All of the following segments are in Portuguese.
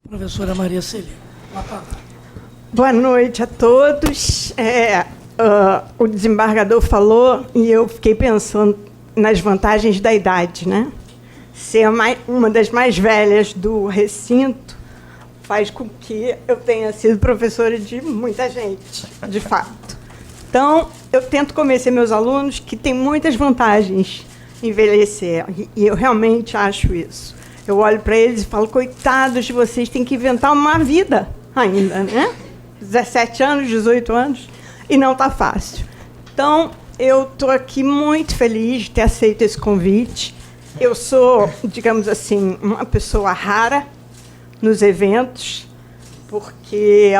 Professora Maria Celina. Boa noite a todos. O desembargador falou e eu fiquei pensando nas vantagens da idade, né? Ser uma das mais velhas do recinto faz com que eu tenha sido professora de muita gente, de fato. Então, eu tento convencer meus alunos que tem muitas vantagens envelhecer, e eu realmente acho isso. Eu olho para eles e falo, coitados de vocês, têm que inventar uma vida ainda, né? 17 anos, 18 anos, e não está fácil. Então, eu estou aqui muito feliz de ter aceito esse convite. Eu sou, digamos assim, uma pessoa rara nos eventos, porque,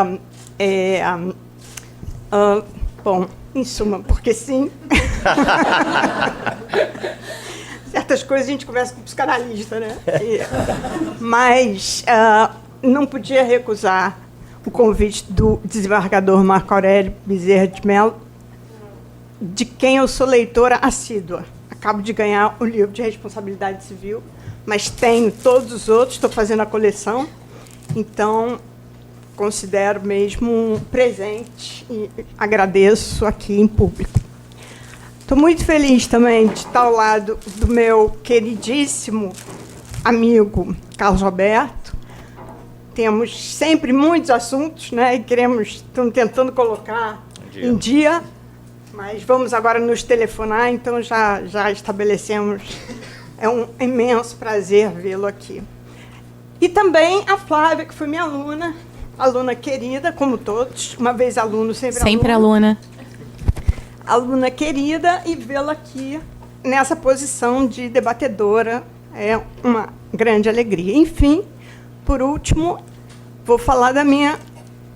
bom, em suma, porque sim. Certas coisas a gente conversa com o psicanalista, né? Mas não podia recusar o convite do desembargador Marco Aurélio Bezerra de Mello, de quem eu sou leitora assídua. Acabo de ganhar o livro de responsabilidade civil, mas tenho todos os outros, estou fazendo a coleção, então considero mesmo um presente e agradeço aqui em público. Estou muito feliz também de estar ao lado do meu queridíssimo amigo Carlos Roberto. Temos sempre muitos assuntos, né? E estamos tentando colocar em dia, mas vamos agora nos telefonar, então já estabelecemos. É um imenso prazer vê-lo aqui. E também a Flávia, que foi minha aluna querida, como todos, uma vez aluno, sempre aluna. Aluna querida, e vê-la aqui nessa posição de debatedora é uma grande alegria. Enfim, por último, vou falar da minha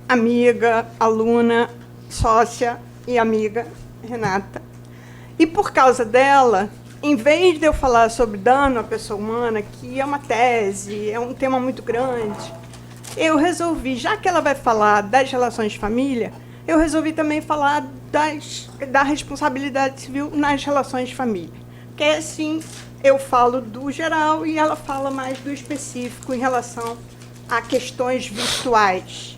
amiga, aluna, sócia e amiga, Renata. E, por causa dela, em vez de eu falar sobre dano à pessoa humana, que é uma tese, é um tema muito grande, eu resolvi, já que ela vai falar das relações de família, eu resolvi também falar da responsabilidade civil nas relações de família. Que é assim, eu falo do geral e ela fala mais do específico em relação a questões virtuais.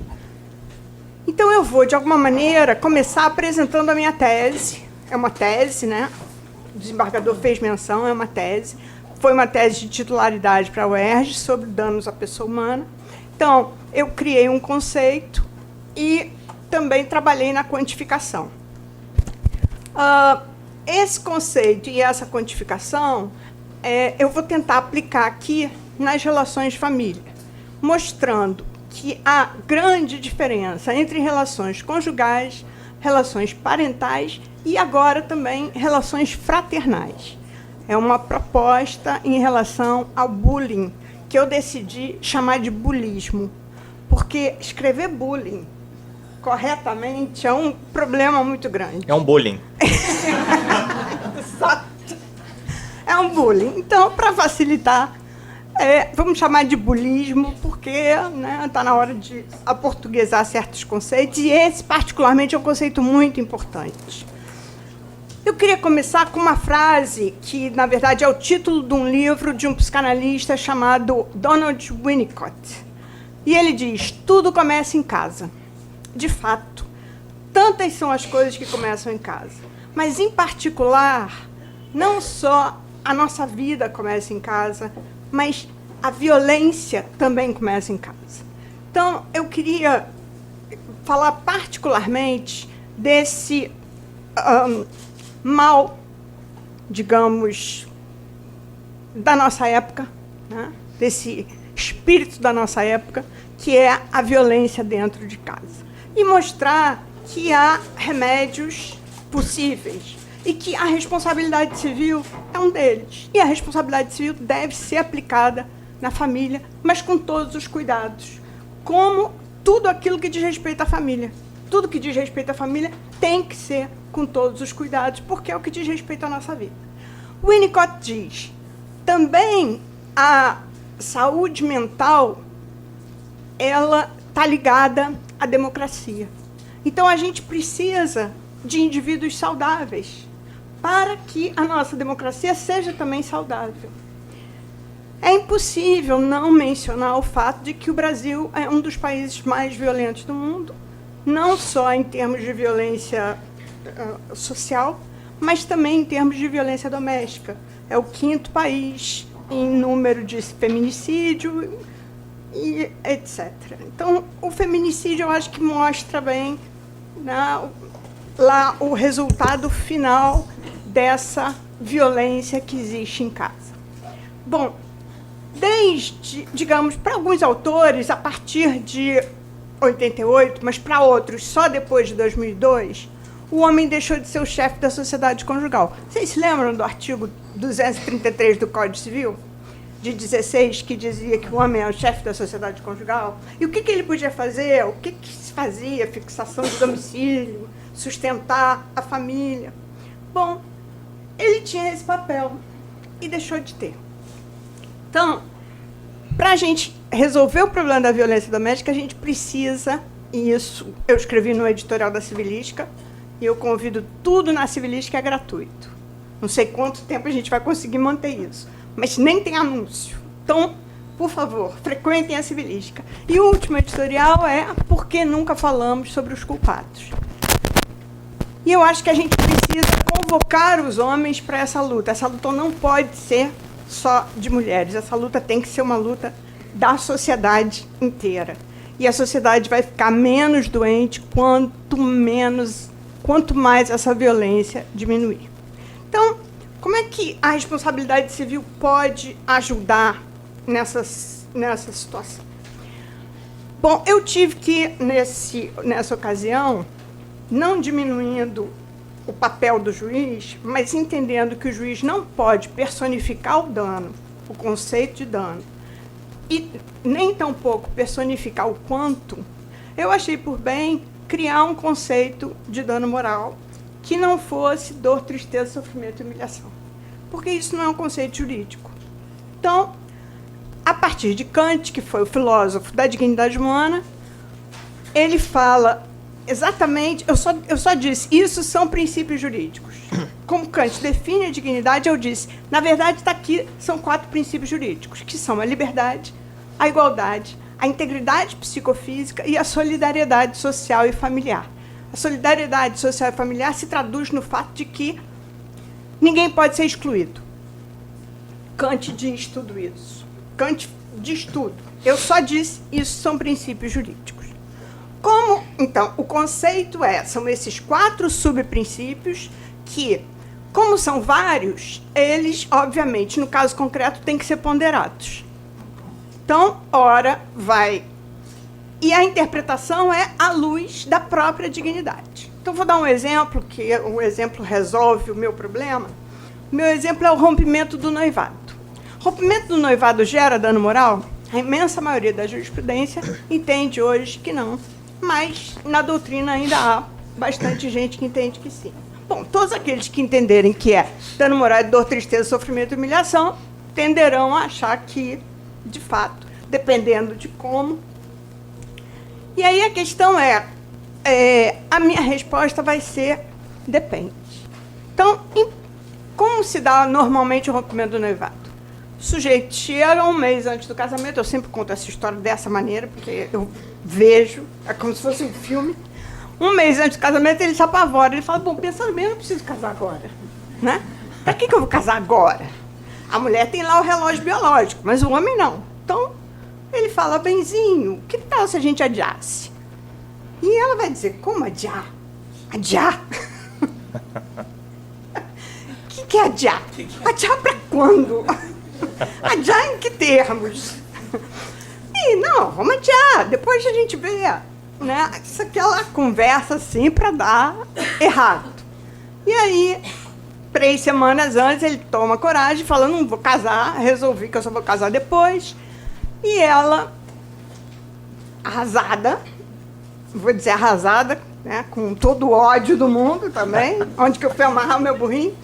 Então, eu vou, de alguma maneira, começar apresentando a minha tese. É uma tese, né? O desembargador fez menção, é uma tese. Foi uma tese de titularidade para a UERJ sobre danos à pessoa humana. Então, eu criei um conceito e também trabalhei na quantificação. Esse conceito e essa quantificação, eu vou tentar aplicar aqui nas relações de família, mostrando que há grande diferença entre relações conjugais, relações parentais e agora também relações fraternais. É uma proposta em relação ao bullying, que eu decidi chamar de bullismo, porque escrever bullying corretamente é um problema muito grande. É um bullying. Exato. É um bullying. Então, para facilitar, vamos chamar de bullismo, porque está na hora de aportuguesar certos conceitos, e esse, particularmente, é um conceito muito importante. Eu queria começar com uma frase que, na verdade, é o título de um livro de um psicanalista chamado Donald Winnicott. E ele diz, tudo começa em casa. De fato, tantas são as coisas que começam em casa. Mas, em particular, não só a nossa vida começa em casa, mas a violência também começa em casa. Então, eu queria falar particularmente desse mal, digamos, da nossa época, né? Desse espírito da nossa época, que é a violência dentro de casa. E mostrar que há remédios possíveis e que a responsabilidade civil é um deles. E a responsabilidade civil deve ser aplicada na família, mas com todos os cuidados, como tudo aquilo que diz respeito à família. Tudo que diz respeito à família tem que ser com todos os cuidados, porque é o que diz respeito à nossa vida. O Winnicott diz, também a saúde mental, ela está ligada à democracia. Então, a gente precisa de indivíduos saudáveis para que a nossa democracia seja também saudável. É impossível não mencionar o fato de que o Brasil é um dos países mais violentos do mundo, não só em termos de violência social, mas também em termos de violência doméstica. É o 5º país em número de feminicídio, e etc. Então, o feminicídio, eu acho que mostra bem, né, lá o resultado final dessa violência que existe em casa. Bom, desde, digamos, para alguns autores, a partir de 88, mas para outros, só depois de 2002, o homem deixou de ser o chefe da sociedade conjugal. Vocês se lembram do artigo 233 do Código Civil, de 16, que dizia que o homem é o chefe da sociedade conjugal? E o que ele podia fazer? O que se fazia? Fixação de domicílio, sustentar a família. Bom, ele tinha esse papel e deixou de ter. Então, para a gente resolver o problema da violência doméstica, a gente precisa, e isso eu escrevi no editorial da Civilística, e eu convido tudo na Civilística, é gratuito. Não sei quanto tempo a gente vai conseguir manter isso, mas nem tem anúncio. Então, por favor, frequentem a Civilística. E o último editorial é Por que nunca falamos sobre os culpados? E eu acho que a gente precisa convocar os homens para essa luta. Essa luta não pode ser só de mulheres. Essa luta tem que ser uma luta da sociedade inteira. E a sociedade vai ficar menos doente quanto mais essa violência diminuir. Então, como é que a responsabilidade civil pode ajudar nessa situação? Bom, eu tive que, nessa ocasião, não diminuindo o papel do juiz, mas entendendo que o juiz não pode personificar o dano, o conceito de dano, e nem tampouco personificar o quanto, eu achei por bem criar um conceito de dano moral que não fosse dor, tristeza, sofrimento e humilhação. Porque isso não é um conceito jurídico. Então, a partir de Kant, que foi o filósofo da dignidade humana, ele fala exatamente, eu só disse, isso são princípios jurídicos. Como Kant define a dignidade, eu disse, na verdade, está aqui, são 4 princípios jurídicos, que são a liberdade, a igualdade, a integridade psicofísica e a solidariedade social e familiar. A solidariedade social e familiar se traduz no fato de que ninguém pode ser excluído. Kant diz tudo isso. Kant diz tudo. Eu só disse, isso são princípios jurídicos. Como, então, o conceito são esses 4 subprincípios que, como são vários, eles, obviamente, no caso concreto, têm que ser ponderados. Então, ora, vai. E a interpretação é à luz da própria dignidade. Então, vou dar um exemplo, que o exemplo resolve o meu problema. O meu exemplo é o rompimento do noivado. Rompimento do noivado gera dano moral? A imensa maioria da jurisprudência entende hoje que não. Mas, na doutrina, ainda há bastante gente que entende que sim. Bom, todos aqueles que entenderem que é dano moral, dor, tristeza, sofrimento e humilhação, tenderão a achar que, de fato, dependendo de como. E aí a questão a minha resposta vai ser depende. Então, como se dá normalmente o rompimento do noivado? O sujeito chega um mês antes do casamento, eu sempre conto essa história dessa maneira, porque eu vejo, é como se fosse um filme. Um mês antes do casamento, ele se apavora, ele fala, bom, pensando bem, eu não preciso casar agora, né? Para que eu vou casar agora? A mulher tem lá o relógio biológico, mas o homem não. Então, ele fala, benzinho, que tal se a gente adiasse? E ela vai dizer, como adiar? Adiar? O que é adiar? Adiar para quando? Adiar em que termos? E não, vamos adiar, depois a gente vê, né? Isso aqui é aquela conversa assim para dar errado. E aí, 3 semanas antes, ele toma coragem e fala, não vou casar, resolvi que eu só vou casar depois. E ela arrasada, vou dizer arrasada, né, com todo o ódio do mundo também, onde que eu fui amarrar o meu burrinho,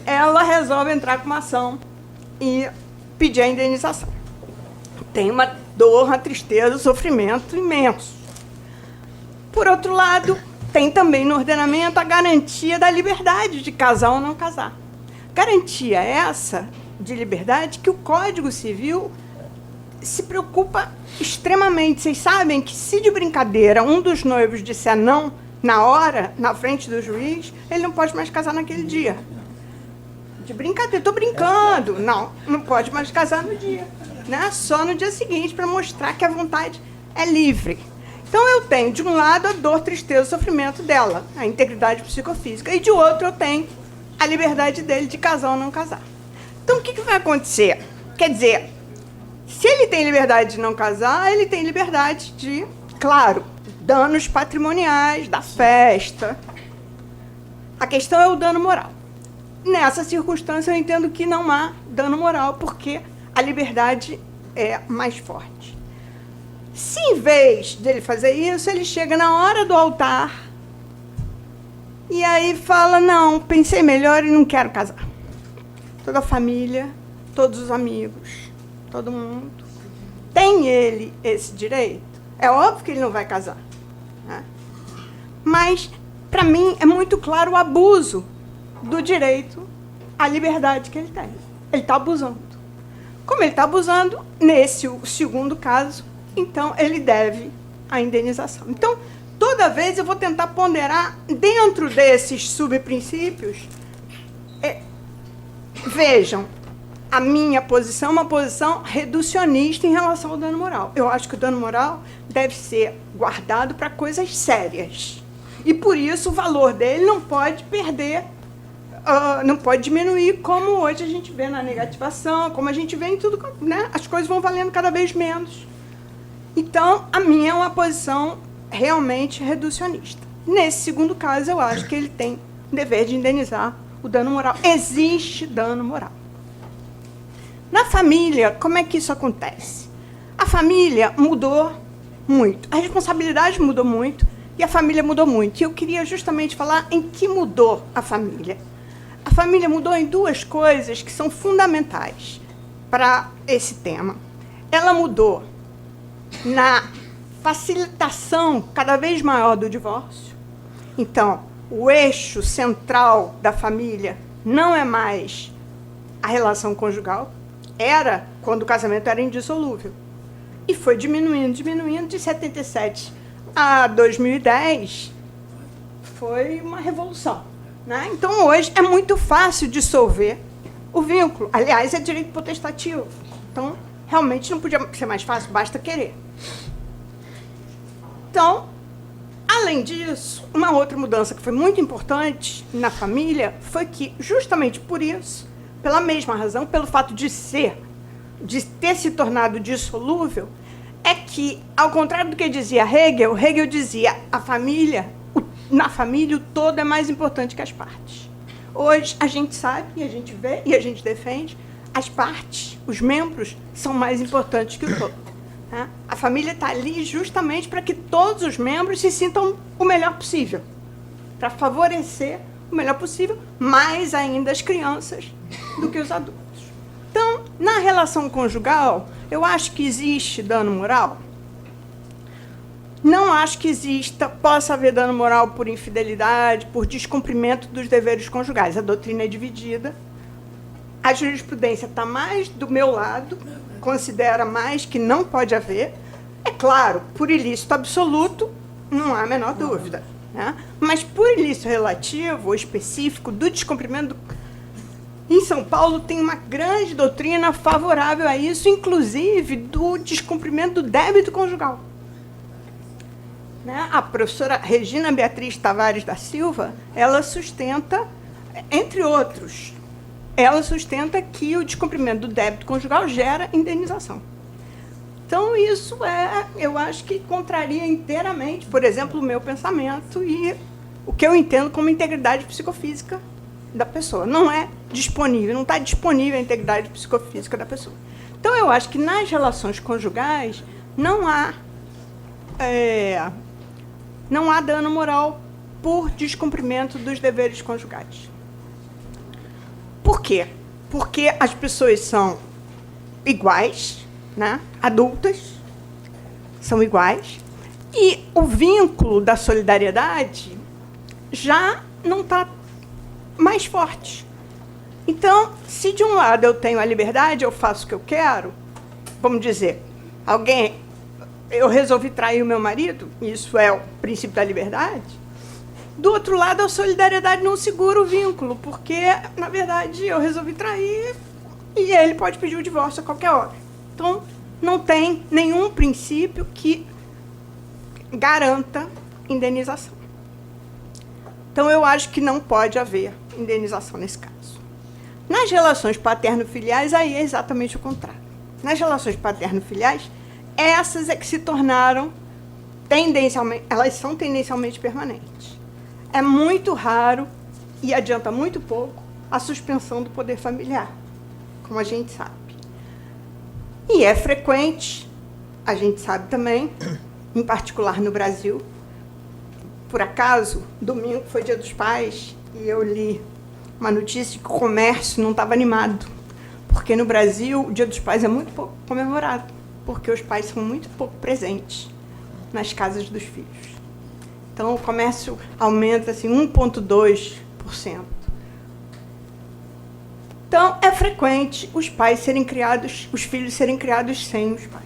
ela resolve entrar com uma ação e pedir a indenização. Tem uma dor, uma tristeza, um sofrimento imenso. Por outro lado, tem também no ordenamento a garantia da liberdade de casar ou não casar. Garantia essa de liberdade que o Código Civil se preocupa extremamente. Vocês sabem que, se de brincadeira um dos noivos disser não na hora, na frente do juiz, ele não pode mais casar naquele dia. De brincadeira, estou brincando. Não, não pode mais casar no dia, né? Só no dia seguinte, para mostrar que a vontade é livre. Então, eu tenho, de um lado, a dor, tristeza, o sofrimento dela, a integridade psicofísica, e de outro, eu tenho a liberdade dele de casar ou não casar. Então, o que vai acontecer? Quer dizer, se ele tem liberdade de não casar, ele tem liberdade de, claro, danos patrimoniais, da festa. A questão é o dano moral. Nessa circunstância, eu entendo que não há dano moral, porque a liberdade é mais forte. Se, em vez dele fazer isso, ele chega na hora do altar e aí fala, não, pensei melhor e não quero casar. Toda a família, todos os amigos, todo mundo, tem ele esse direito? É óbvio que ele não vai casar, né? Mas, para mim, é muito claro o abuso do direito à liberdade que ele tem. Ele está abusando. Como ele está abusando, nesse segundo caso, então ele deve a indenização. Então, toda vez eu vou tentar ponderar dentro desses subprincípios. Vejam, a minha posição é uma posição reducionista em relação ao dano moral. Eu acho que o dano moral deve ser guardado para coisas sérias. E, por isso, o valor dele não pode perder, não pode diminuir, como hoje a gente vê na negativação, como a gente vê em tudo, né? As coisas vão valendo cada vez menos. Então, a minha é uma posição realmente reducionista. Nesse segundo caso, eu acho que ele tem o dever de indenizar o dano moral. Existe dano moral. Na família, como é que isso acontece? A família mudou muito, a responsabilidade mudou muito e a família mudou muito. E eu queria justamente falar em que mudou a família. A família mudou em duas coisas que são fundamentais para esse tema. Ela mudou na facilitação cada vez maior do divórcio. Então, o eixo central da família não é mais a relação conjugal, era quando o casamento era indissolúvel. E foi diminuindo, diminuindo, de 77 a 2010, foi uma revolução, né? Então, hoje, é muito fácil dissolver o vínculo. Aliás, é direito potestativo. Então, realmente não podia ser mais fácil, basta querer. Então, além disso, uma outra mudança que foi muito importante na família foi que, justamente por isso, pela mesma razão, pelo fato de ter se tornado dissolúvel, é que, ao contrário do que dizia Hegel, Hegel dizia na família o todo é mais importante que as partes. Hoje, a gente sabe, e a gente vê, e a gente defende, as partes, os membros, são mais importantes que o todo. Né? A família está ali justamente para que todos os membros se sintam o melhor possível, para favorecer o melhor possível, mais ainda as crianças do que os adultos. Então, na relação conjugal, eu acho que existe dano moral. Não acho que possa haver dano moral por infidelidade, por descumprimento dos deveres conjugais. A doutrina é dividida. A jurisprudência está mais do meu lado, considera mais que não pode haver. É claro, por ilícito absoluto, não há a menor dúvida, né? Mas por ilícito relativo ou específico do descumprimento em São Paulo tem uma grande doutrina favorável a isso, inclusive do descumprimento do débito conjugal. Né? A professora Regina Beatriz Tavares da Silva, ela sustenta, entre outros, ela sustenta que o descumprimento do débito conjugal gera indenização. Então, isso eu acho que contraria inteiramente, por exemplo, o meu pensamento e o que eu entendo como integridade psicofísica da pessoa. Não é disponível, não está disponível a integridade psicofísica da pessoa. Então, eu acho que nas relações conjugais não há não há dano moral por descumprimento dos deveres conjugais. Por quê? Porque as pessoas são iguais, né? Adultas, são iguais, e o vínculo da solidariedade já não está mais forte. Então, se de um lado eu tenho a liberdade, eu faço o que eu quero, vamos dizer, eu resolvi trair o meu marido, isso é o princípio da liberdade, do outro lado a solidariedade não segura o vínculo, porque, na verdade, eu resolvi trair e ele pode pedir o divórcio a qualquer hora. Então, não tem nenhum princípio que garanta indenização. Então, eu acho que não pode haver indenização nesse caso. Nas relações paterno-filiais, aí é exatamente o contrário. Nas relações paterno-filiais, essas é que se tornaram tendencialmente, elas são tendencialmente permanentes. É muito raro e adianta muito pouco a suspensão do poder familiar, como a gente sabe. E é frequente, a gente sabe também, em particular no Brasil. Por acaso, domingo foi Dia dos Pais e eu li uma notícia de que o comércio não estava animado, porque no Brasil o Dia dos Pais é muito pouco comemorado, porque os pais são muito pouco presentes nas casas dos filhos. Então o comércio aumenta assim 1,2%. Então é frequente os filhos serem criados sem os pais.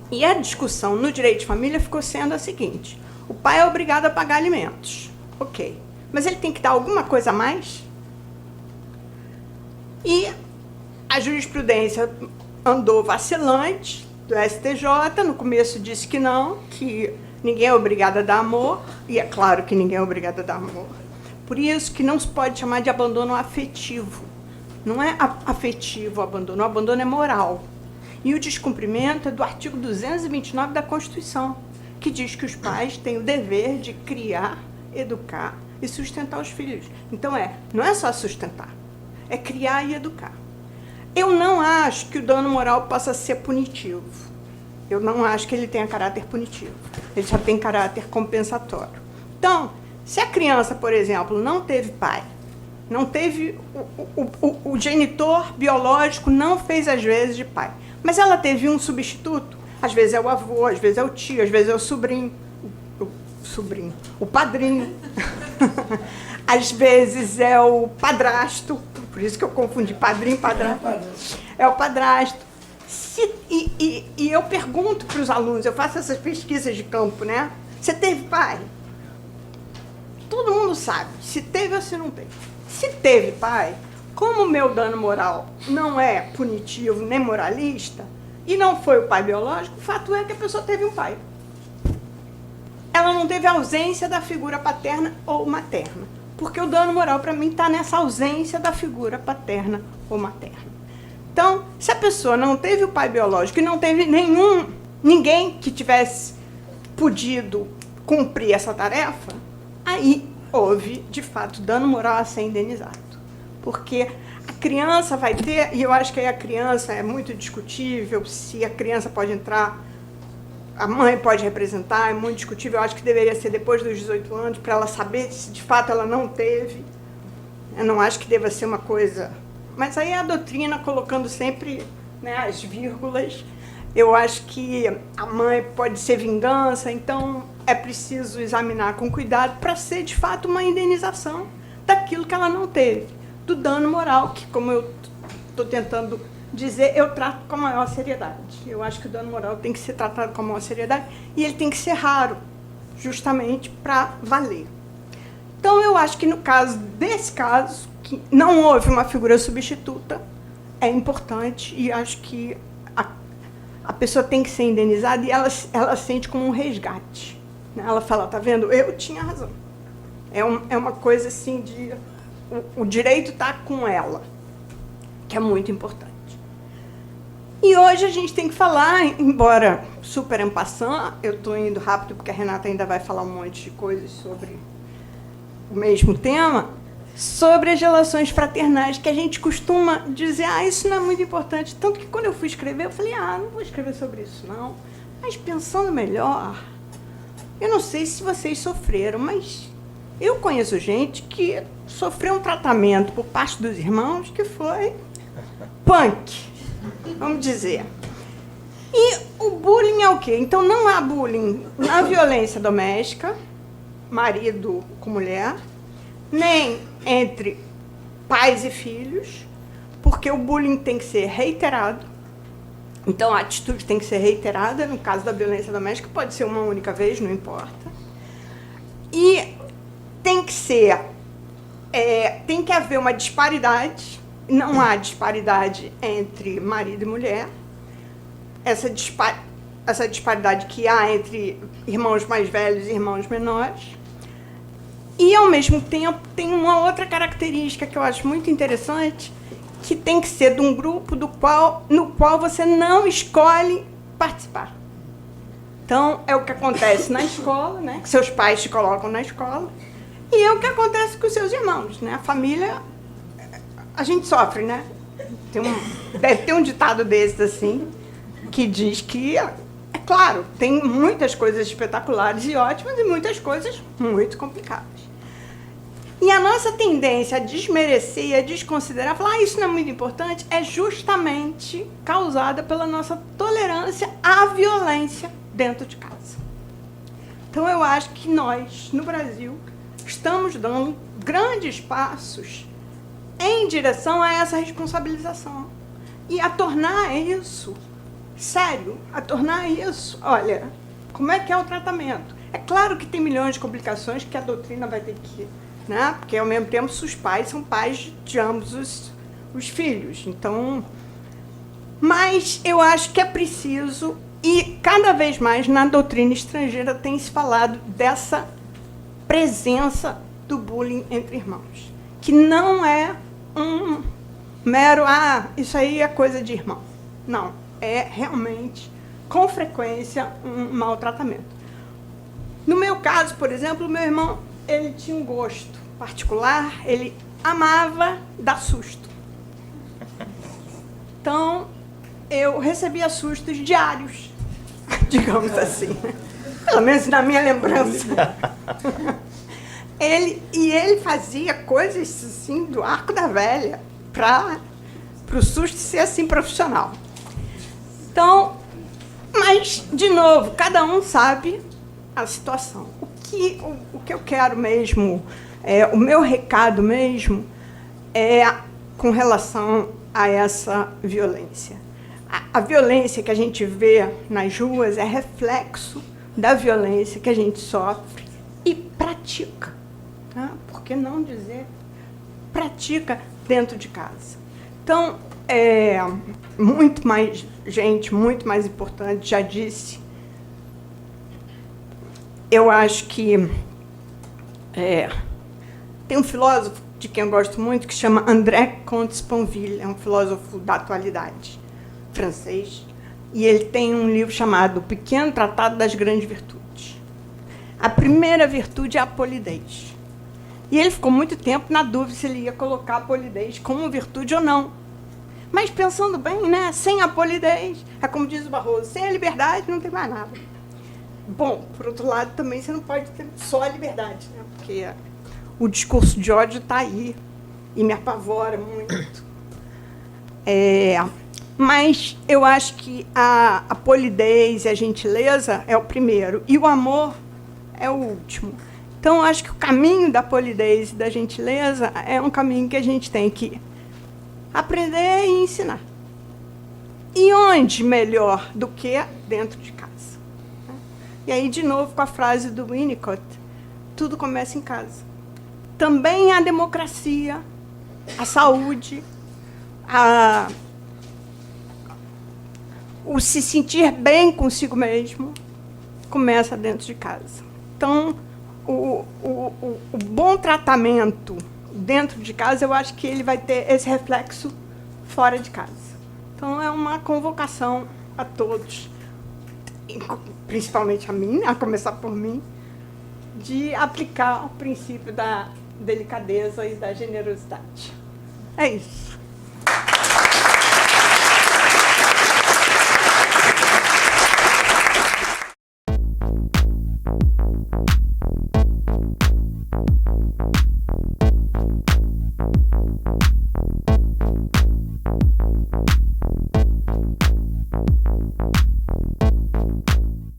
E a discussão no direito de família ficou sendo a seguinte: o pai é obrigado a pagar alimentos. Ok. Mas ele tem que dar alguma coisa a mais? E a jurisprudência andou vacilante do STJ. No começo disse que não, que ninguém é obrigado a dar amor. E é claro que ninguém é obrigado a dar amor. Por isso que não se pode chamar de abandono afetivo. Não é afetivo o abandono é moral. E o descumprimento é do artigo 229 da Constituição, que diz que os pais têm o dever de criar, educar e sustentar os filhos. Então não é só sustentar, é criar e educar. Eu não acho que o dano moral possa ser punitivo. Eu não acho que ele tenha caráter punitivo. Ele só tem caráter compensatório. Então, se a criança, por exemplo, não teve pai, não teve o genitor biológico não fez às vezes de pai, mas ela teve um substituto, às vezes é o avô, às vezes é o tio, às vezes é o sobrinho, o padrinho, às vezes é o padrasto, por isso que eu confundi padrinho e padrasto. É o padrasto. E eu pergunto para os alunos, eu faço essas pesquisas de campo, né? Você teve pai? Todo mundo sabe se teve ou se não teve. Se teve pai, como o meu dano moral não é punitivo nem moralista, e não foi o pai biológico, o fato é que a pessoa teve um pai. Ela não teve ausência da figura paterna ou materna, porque o dano moral, para mim, está nessa ausência da figura paterna ou materna. Então, se a pessoa não teve o pai biológico e não teve ninguém que tivesse podido cumprir essa tarefa, aí houve, de fato, dano moral a ser indenizado. Porque a criança vai ter, e eu acho que aí a criança é muito discutível, se a criança pode entrar, a mãe pode representar, é muito discutível, eu acho que deveria ser depois dos 18 anos, para ela saber se de fato ela não teve. Eu não acho que deva ser uma coisa... Mas aí a doutrina colocando sempre, né, as vírgulas. Eu acho que a mãe pode ser vingança, então é preciso examinar com cuidado para ser de fato uma indenização daquilo que ela não teve, do dano moral, que, como eu estou tentando dizer, eu trato com a maior seriedade. Eu acho que o dano moral tem que ser tratado com a maior seriedade e ele tem que ser raro, justamente para valer. Então, eu acho que no caso desse caso, que não houve uma figura substituta, é importante e acho que a pessoa tem que ser indenizada e ela sente como um resgate. Né? Ela fala, tá vendo? Eu tinha razão. É uma coisa assim de... O direito está com ela, que é muito importante. E hoje a gente tem que falar, embora super en passant, eu estou indo rápido porque a Renata ainda vai falar um monte de coisas sobre o mesmo tema, sobre as relações fraternais, que a gente costuma dizer, isso não é muito importante. Tanto que quando eu fui escrever, eu falei, não vou escrever sobre isso, não. Mas pensando melhor, eu não sei se vocês sofreram, mas eu conheço gente que sofreu um tratamento por parte dos irmãos que foi punk, vamos dizer. E o bullying é o quê? Então, não há bullying na violência doméstica, marido com mulher, nem entre pais e filhos, porque o bullying tem que ser reiterado. Então, a atitude tem que ser reiterada. No caso da violência doméstica, pode ser uma única vez, não importa. E tem que ser, tem que haver uma disparidade. Não há disparidade entre marido e mulher. Essa disparidade que há entre irmãos mais velhos e irmãos menores. E, ao mesmo tempo, tem uma outra característica que eu acho muito interessante, que tem que ser de um grupo no qual você não escolhe participar. Então, é o que acontece na escola, né? Que seus pais te colocam na escola, e é o que acontece com os seus irmãos, né? A família, a gente sofre, né? Deve ter um ditado desses, assim, que diz que, é claro, tem muitas coisas espetaculares e ótimas e muitas coisas muito complicadas. E a nossa tendência a desmerecer e a desconsiderar, falar, isso não é muito importante, é justamente causada pela nossa tolerância à violência dentro de casa. Então, eu acho que nós, no Brasil, estamos dando grandes passos em direção a essa responsabilização. E a tornar isso sério, a tornar isso, olha, como é que é o tratamento? É claro que tem milhões de complicações que a doutrina vai ter que... Né? Porque, ao mesmo tempo, os pais são pais de ambos os filhos. Então, mas eu acho que é preciso, e cada vez mais na doutrina estrangeira tem se falado dessa presença do bullying entre irmãos, que não é um mero, isso aí é coisa de irmão. Não, é realmente, com frequência, um maltratamento. No meu caso, por exemplo, o meu irmão, ele tinha um gosto particular, ele amava dar susto. Então, eu recebia sustos diários, digamos assim, pelo menos na minha lembrança. Ele fazia coisas assim do arco da velha para o susto ser assim profissional. Então, mas, de novo, cada um sabe a situação. O que eu quero mesmo, o meu recado mesmo, é com relação a essa violência. A violência que a gente vê nas ruas é reflexo da violência que a gente sofre e pratica. Tá? Por que não dizer pratica dentro de casa? Então, muito mais gente, muito mais importante, já disse. Eu acho que tem um filósofo de quem eu gosto muito que se chama André Comte-Sponville, é um filósofo da atualidade, francês, e ele tem um livro chamado O Pequeno Tratado das Grandes Virtudes. A primeira virtude é a polidez. E ele ficou muito tempo na dúvida se ele ia colocar a polidez como virtude ou não. Mas pensando bem, né, sem a polidez, é como diz o Barroso, sem a liberdade não tem mais nada. Bom, por outro lado, também você não pode ter só a liberdade, né? Porque o discurso de ódio está aí e me apavora muito. Mas eu acho que a polidez e a gentileza é o primeiro e o amor é o último. Então, eu acho que o caminho da polidez e da gentileza é um caminho que a gente tem que aprender e ensinar. E onde melhor do que dentro de casa? E aí, de novo, com a frase do Winnicott, tudo começa em casa. Também a democracia, a saúde, o se sentir bem consigo mesmo, começa dentro de casa. Então, o bom tratamento dentro de casa, eu acho que ele vai ter esse reflexo fora de casa. Então, é uma convocação a todos, principalmente a mim, a começar por mim, de aplicar o princípio da delicadeza e da generosidade. É isso.